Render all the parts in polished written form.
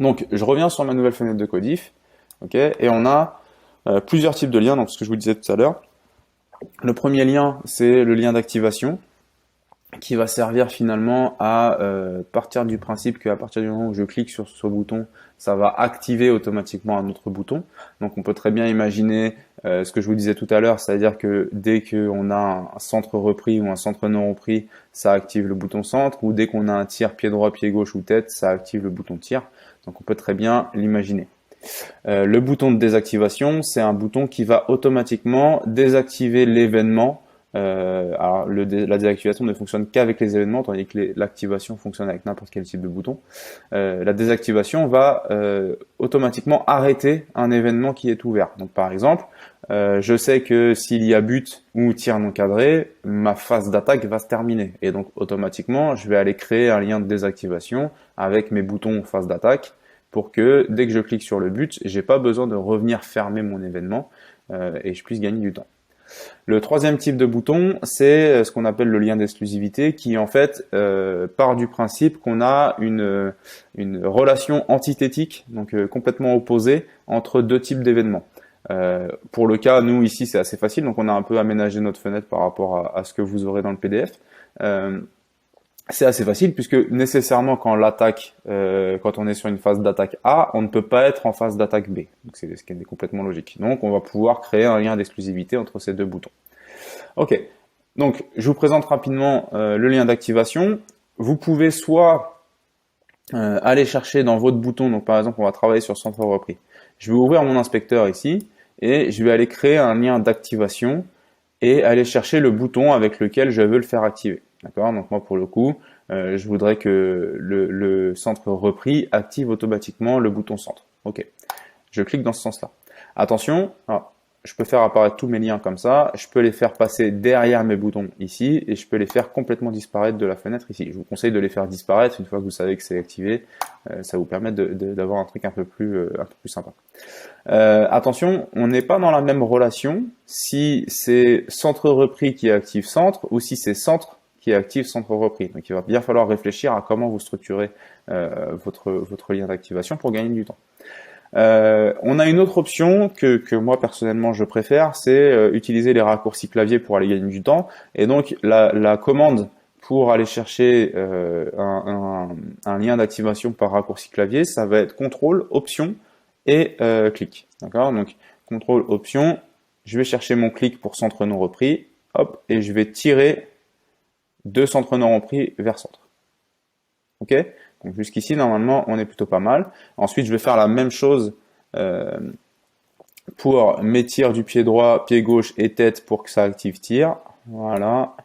Donc, je reviens sur ma nouvelle fenêtre de Codif, ok, et on a plusieurs types de liens, donc ce que je vous disais tout à l'heure. Le premier lien, c'est le lien d'activation, qui va servir finalement à partir du principe qu'à partir du moment où je clique sur ce bouton, ça va activer automatiquement un autre bouton. Donc on peut très bien imaginer ce que je vous disais tout à l'heure, c'est-à-dire que dès qu'on a un centre repris ou un centre non repris, ça active le bouton centre, ou dès qu'on a un tir pied droit, pied gauche ou tête, ça active le bouton tir. Donc on peut très bien l'imaginer. Le bouton de désactivation, c'est un bouton qui va automatiquement désactiver l'événement. Alors la désactivation ne fonctionne qu'avec les événements, tandis que l'activation fonctionne avec n'importe quel type de bouton. La désactivation va automatiquement arrêter un événement qui est ouvert. Donc par exemple, je sais que s'il y a but ou tir non cadré, ma phase d'attaque va se terminer. Et donc automatiquement, je vais aller créer un lien de désactivation avec mes boutons phase d'attaque, pour que dès que je clique sur le but, j'ai pas besoin de revenir fermer mon événement et je puisse gagner du temps. Le troisième type de bouton, c'est ce qu'on appelle le lien d'exclusivité, qui en fait part du principe qu'on a une relation antithétique, donc complètement opposée, entre deux types d'événements. Pour le cas, nous ici, c'est assez facile, donc on a un peu aménagé notre fenêtre par rapport à ce que vous aurez dans le PDF. C'est assez facile puisque nécessairement quand quand on est sur une phase d'attaque A, on ne peut pas être en phase d'attaque B. Donc c'est ce qui est complètement logique. Donc on va pouvoir créer un lien d'exclusivité entre ces deux boutons. Ok. Donc je vous présente rapidement le lien d'activation. Vous pouvez soit aller chercher dans votre bouton. Donc par exemple, on va travailler sur centre repris. Je vais ouvrir mon inspecteur ici et je vais aller créer un lien d'activation et aller chercher le bouton avec lequel je veux le faire activer. D'accord. Donc moi pour le coup, je voudrais que le centre repris active automatiquement le bouton centre. Ok. Je clique dans ce sens-là. Attention, alors, je peux faire apparaître tous mes liens comme ça. Je peux les faire passer derrière mes boutons ici et je peux les faire complètement disparaître de la fenêtre ici. Je vous conseille de les faire disparaître une fois que vous savez que c'est activé. Ça vous permet d'avoir un truc un peu plus sympa. Attention, on n'est pas dans la même relation si c'est centre repris qui active centre ou si c'est centre qui active centre repris. Donc il va bien falloir réfléchir à comment vous structurez votre lien d'activation pour gagner du temps. On a une autre option que moi personnellement je préfère, c'est utiliser les raccourcis clavier pour aller gagner du temps. Et donc la commande pour aller chercher un lien d'activation par raccourci clavier, ça va être CTRL, Option et clic. D'accord. Donc CTRL, Option, je vais chercher mon clic pour centre non repris, hop, et je vais tirer de centre non repris vers centre. Ok. Donc jusqu'ici, normalement, on est plutôt pas mal. Ensuite, je vais faire la même chose pour mes tirs du pied droit, pied gauche et tête pour que ça active tir. Voilà.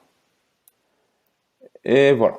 Et voilà.